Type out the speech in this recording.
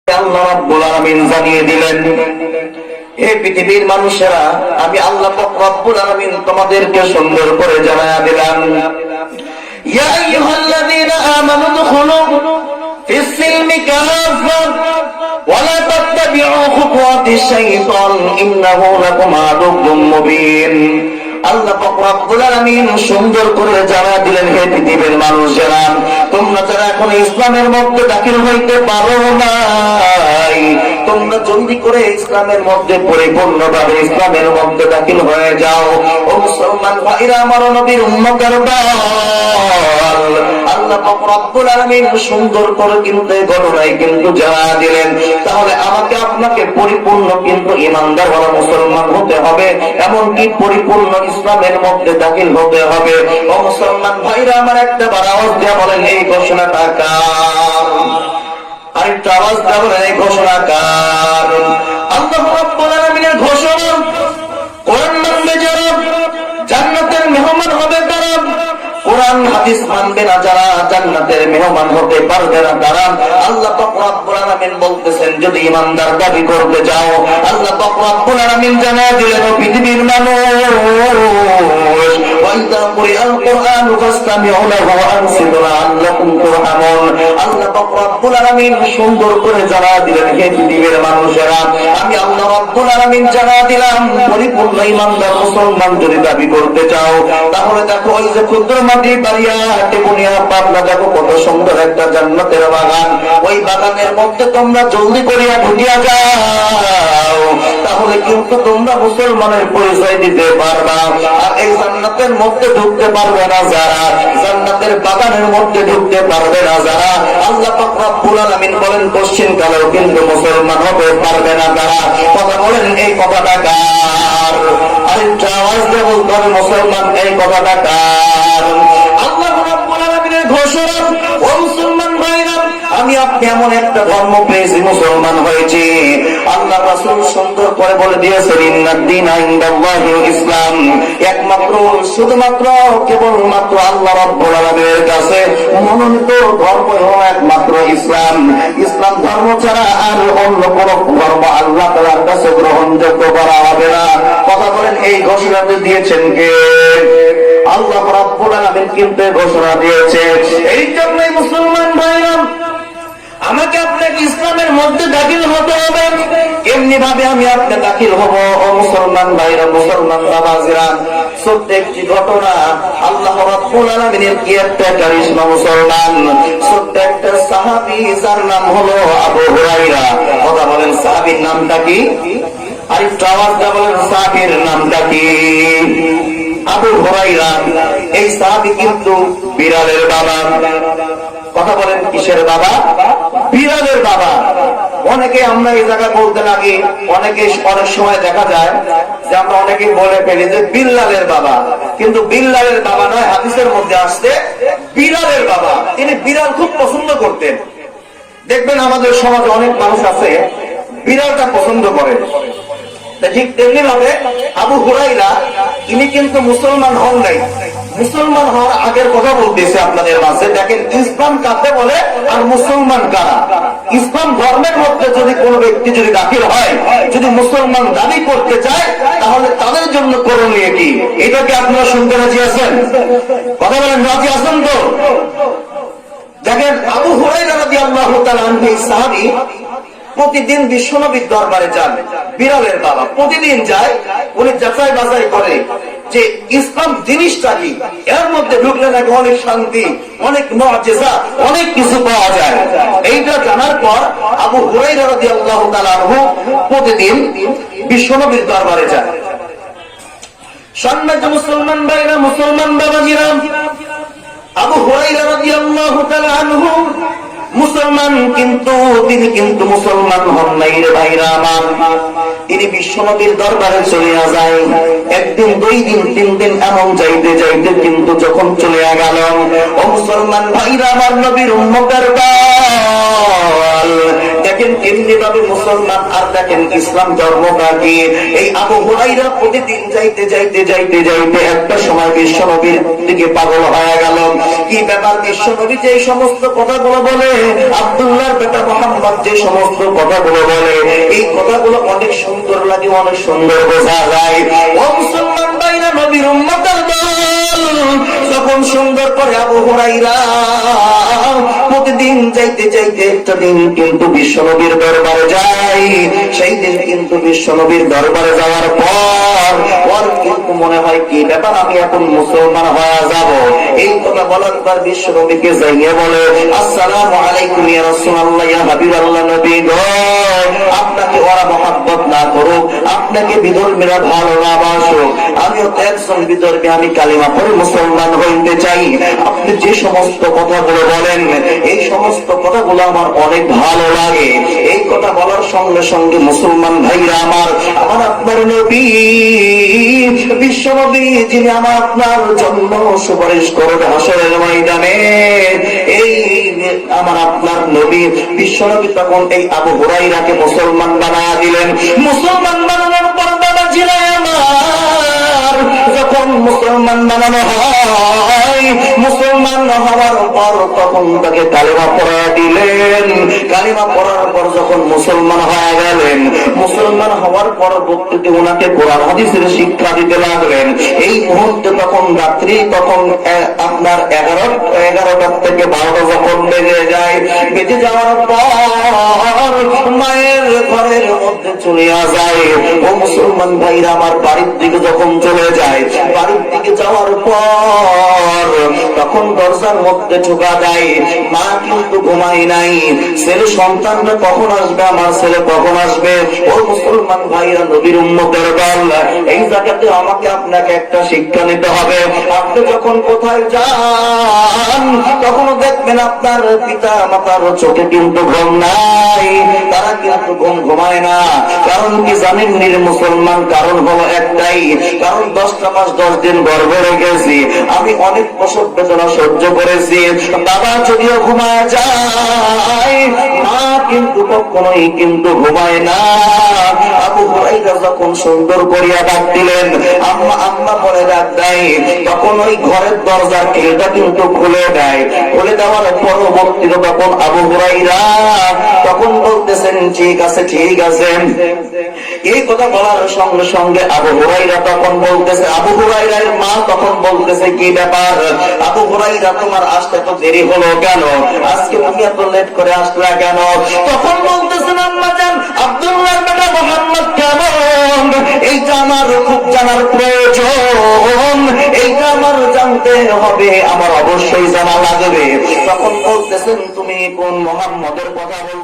আল্লাহ রাব্বুল আলামিন জানিয়ে দিলেন, হে পৃথিবীর মানুষেরা, আমি আল্লাহ রাব্বুল আলামিন তোমাদেরকে সুন্দর করে জানায়া দিলাম, ইয়া আইয়ুহাল্লাযীনা আমানু দুখুলু ফিস সিলমি কাফা ওয়া লা তাত্তাবিউ খুতুওয়াতিশ শাইতান ইন্নাহু লাকুম আদুউম মুবিন। আল্লাহ রাব্বুল আলামিন সুন্দর করে জানায়া দিলেন, হে পৃথিবীর মানুষেরা, তোমরা যারা এখন ইসলামের মধ্যে দাখিল হইতে পারো নাই, তোমরা জলদি করে ইসলামের মধ্যে পরিপূর্ণভাবে ইসলামের মধ্যে দাখিল হয়ে যাও। ও মুসলমান ভাইরা, আমার নবীর উম্মতের দল, আল্লাহ রাব্বুল আলামিন সুন্দর করে কিন্তু এই ঘটনায় কিন্তু জানায়া দিলেন, তাহলে আমাকে আপনাকে পরিপূর্ণ কিন্তু ঈমানদার ওয়ালা মুসলমান হতে হবে, এমনকি পরিপূর্ণ ইসলামের মধ্যে দাখিল হতে হবে। ও মুসলমান ভাইরা, আমার একটা বার আওয়াজ দেয়া বলেন, এই ঘোষণাটা কার? আরেকটা আওয়াজ দেয়া বলেন, এই ঘোষণা কার? আল্লাহ রাব্বুল আলামিনের ঘোষণা। কোরআন মানবে যারা, জান্নাতের মেহমান হবে তারা। কোরআন হাদিস মানবে না যারা, জান্নাতের মেহমান হতে পারবে না তারা। আল্লাহ রাব্বুল আলামিন বলতেছেন, যদি ঈমানদার দাবি করতে যাও, আল্লাহ রাব্বুল আলামিন জানায়া দিলেন, পৃথিবীর মানুষ, ওয়াইদা কুরিআল কুরআন ফাসতামিউ লাহু ওয়া আনসিতু লাআল্লাকুম তুরহামুন। আল্লাহ রাব্বুল আলামিন সুন্দর করে জানায়া দিলেন, হে পৃথিবীর মানুষেরা, আমি আল্লাহ রাব্বুল আলামিন জানায়া দিলাম, পরিপূর্ণ ঈমানদার মুসলমান যদি দাবি করতে চাও, তাহলে দেখো ওই যে ক্ষুদ্র মাটি বাড়িয়া টেকুনিয়া পাবনা, দেখো কত সুন্দর একটা জান্নাতের বাগান, ওই বাগানের মধ্যে তোমরা জলদি করিয়া ঢুকিয়া যাও, তাহলে কিন্তু তোমরা মুসলমানের পরিচয় দিতে পারবা। আর এই জান্নাতের মধ্যে ঢুকতে পারবে না যারা, জান্নাতের বাগানের মধ্যে ঢুকতে পারবে না যারা, আল্লাহ পাক রব্বুল আলামিন বলেন, পশ্চিম কালেও কিন্তু মুসলমান হতে পারবে না তারা। কথা বলেন, এই কথাটা কার? আরেকটা আওয়াজ দিয়ে বলতে হবে, মুসলমান, এই কথাটা কার? আল্লাহ রাব্বুল আলামিনের ঘোষণা। ও মুসলমান ভাইরা, আমি আপনি এমন একটা ধর্ম পেয়েছি, মুসলমান হয়েছি। আল্লাহ রাসূল সুন্দর করে বলে দিয়েছেন, ইন্নাদ-দীনা ইনদাল্লাহিল ইসলাম, একমাত্র শুধুমাত্র কেবলমাত্র আল্লাহ রাব্বুল আলামিনের কাছে মনোনীত ধর্ম হলো একমাত্র ইসলাম। ইসলাম ধর্ম ছাড়া আর অন্য কোন ধর্ম আল্লাহ তাআলার কাছে গ্রহণযোগ্য করা হবে না। কথা বলেন, এই ঘোষণাটি দিয়েছেন কে? আল্লাহ রাব্বুল আলামিন কিন্তু ঘোষণা দিয়েছে। এই জন্যই মুসলমান ভাইরা, আমাকে আপনাকে ইসলামের মধ্যে দাখিল হতে হবে। এমনি ভাবে আমি আপনি দাখিল হব। ও মুসলমান ভাইরা, মুসলমান বাবাজিরা, ছোট্ট একটি ঘটনা, আল্লাহ রাব্বুল আলামিনের কি একটা কারিশমা মুসলমান, ছোট্ট একটা সাহাবী, যার নাম হলো আবু হুরায়রা। কথা বলেন, সাহাবীর নামটা কি? আরেকটু আওয়াজ দিয়ে বলেন, সাহাবীর নামটা কি? আবু হুরায়রা। এই সাহাবী কিন্তু বিড়ালের বাবা। কথা বলেন, কিসের বাবা? বিড়ালের বাবা। অনেকে আমরা এই জায়গায় বলতে লাগি, অনেকে অনেক সময় দেখা যায় যে আমরা অনেকে বলে ফেলি যে বিল্লালের বাবা, কিন্তু বিল্লালের বাবা নয়, হাদিসের মধ্যে আসছে বিড়ালের বাবা। তিনি বিড়াল খুব পছন্দ করতেন। দেখবেন আমাদের সমাজে অনেক মানুষ আছে বিড়ালটা পছন্দ করে। ঠিক তেমনি ভাবে আবু হুরায়রা, ইনি কিন্তু মুসলমান হন নাই। মুসলমান হওয়ার আগের কথা বলতেছে আপনাদের মাঝে। দেখেন, ইসলাম কাকে বলে আর মুসলমান কারা। ইসলাম ধর্মের মধ্যে যদি কোনো ব্যক্তি যদি দাখিল হয়, যদি মুসলমান দাবি করতে চায়, তাহলে তাদের জন্য করণীয় কি, এটাকে আপনারা শুনতে রাজি আছেন? কথা বলেন, রাজি আছেন তো? দেখেন, আবু হুরায়রা রাদিয়াল্লাহু তাআলা আনহু, এই সাহাবী প্রতিদিন বিশ্বনবীর দরবারে যান। বিড়ালের বাবা প্রতিদিন যায়, উনি যাচাই বাছাই করে যে ইসলাম জিনিসটা কি, এর মধ্যে ঢুকলে নাকি অনেক শান্তি, অনেক মুআজিজা, অনেক কিছু পাওয়া যায়। এইটা জানার পর আবু হুরায়রা রাদিয়াল্লাহু তাআলা আনহু প্রতিদিন বিশ্বনবীর দরবারে যান। সম্মানিত মুসলমান ভাইরা, মুসলমান বাবাজিরা, আবু হুরায়রা রাদিয়াল্লাহু তাআলা আনহু মুসলমান, কিন্তু তিনি কিন্তু মুসলমান হন নাই রে ভাইরা আমার। তিনি বিশ্বনবীর দরবারে চলে যায়। একদিন, দুই দিন, তিন দিন, এমন যাইতে যাইতে কিন্তু যখন চলে গেল, ও মুসলমান ভাইরা আমার, নবীর উম্মতের দল দেখেন কেমনি ভাবে মুসলমান, আর দেখেন ইসলাম ধর্মটা কি। এই আবু হুরায়রা প্রতিদিন যাইতে যাইতে যাইতে যাইতে একটা সময় বিশ্বনবীর দিকে পাগল হয়ে গেল। কি ব্যাপার, বিশ্বনবী যে সমস্ত কথাগুলো বলে, আব্দুল্লাহর বেটা মুহাম্মদ যে সমস্ত কথাগুলো বলে, এই কথাগুলো অনেক সুন্দর লাগে, অনেক সুন্দর বোঝা যায়। ও মুসলমান ভাইরা, নবীর উম্মতের দল যখন সুন্দর করে আবু হুরায়রা প্রতিদিন যাইতে যাইতে একটা দিন কিন্তু বিশ্বনবীর দরবারে যায়। সেই দিন কিন্তু বিশ্বনবীর দরবারে যাওয়ার পর ওর কিন্তু মনে হয় কি ব্যাপার, আমি এখন মুসলমান হয়ে যাব। এই কথা বলার পর বিশ্বনবীকে যাইয়ে বলে, আসসালামু আলাইকুম ইয়া রাসূলুল্লাহ, ইয়া হাবিবাল্লাহ, নবী গো, আপনাকে ওরা মহব্বত না করুক, আপনাকে বিধর্মীরা ভালো না বাসুক, আমিও তো একজন বিধর্মী, আমি কালিমা পড়ে মুসলমান হইতে চাই। আপনি যে সমস্ত কথাগুলো বলেন, এই সমস্ত কথাগুলো আমার অনেক ভালো লাগে। এই কথা বলার সঙ্গে সঙ্গে মুসলমান ভাইরা আমার, আমার আপনার নবী বিশ্বনবী, যিনি আমার আপনার জন্য সুপারিশ করবে হাসরের ময়দানে, এই আমার আপনার নবী বিশ্বনবী তখন এই আবু হুরায়রাকে মুসলমান বানায়া দিলেন। মুসলমান বানানোর পর বাবা জিরা আমার, যখন মুসলমান বানানো হয়, মুসলমান হওয়ার পর তখন তাকে কালিমা পড়া দিলেন। কালিমা পড়ার পর যখন মুসলমান হয়ে গেলেন, মুসলমান হওয়ার পরবর্তীতে ওনাকে কোরআন হাদিসের শিক্ষা দিতে লাগলেন। এই মুহূর্তে তখন রাত্রি, তখন আপনার 11টা থেকে 12টা যখন বেজে যায়, বেজে যাওয়ার পর মায়ের ঘরের মধ্যে চলে যায়। ও মুসলমান ভাইরা আমার, বাড়ির দিকে যখন চলে যায়, বাড়ির দিকে যাওয়ার পর তখন দরজার মধ্যে ঢোকা যায়। মা কিন্তু ঘুমায় নাই, ছেলে সন্তানরা কখন আসবে, আমার ছেলে কখন আসবে। ও মুসলমান ভাইরা, নবীর উম্মতের দল, এই জায়গাতে আমাকে আপনাকে একটা শিক্ষা নিতে হবে। আপনি যখন কোথায় যান, তখন দেখবেন আপনার পিতা মাতার চোখে কিন্তু ঘুম নাই, তারা কিন্তু ঘুমায় না। কারণ কি জানেন নির মুসলমান, কারণ হলো একটাই, কারণ 10টা মাস 10 দিন গর্ভে রেখেছি, আমি অনেক প্রসব বেদনা সহ্য করেছি। বাবা যদিও ঘুমায় যায়, মা কিন্তু কখনোই কিন্তু ঘুমায় না। আবু হুরায়রা যখন সুন্দর করিয়া ডাক দিলেন, আম্মা আম্মা বলে ডাক দেয়, তখন ওই ঘরের দরজার খিলটা কিন্তু খুলে দেয়। খুলে দেওয়ার পরবর্তীতে তখন আবু হুরায়রা তখন বলতেছেন, ঠিক আছে ঠিক আছে। এই কথা বলার সঙ্গে সঙ্গে আবু হুরায়রা তখন বলতেছে, আবু হুরায়রার মা তখন বলতেছে, কি ব্যাপার আবু হুরায়রা, তোমার আসতে তো দেরি হলো কেন, আজকে তুমি এত লেট করে আসলা কেন? তখন বলতেছেন, আম্মা জান, আব্দুল্লাহর বেটা মুহাম্মদ কেমন, এইটা আমার খুব জানার প্রয়োজন, এইটা আমার জানতে হবে, আমার অবশ্যই জানা লাগবে। তখন বলতেছেন, তুমি কোন মুহাম্মদের কথা বল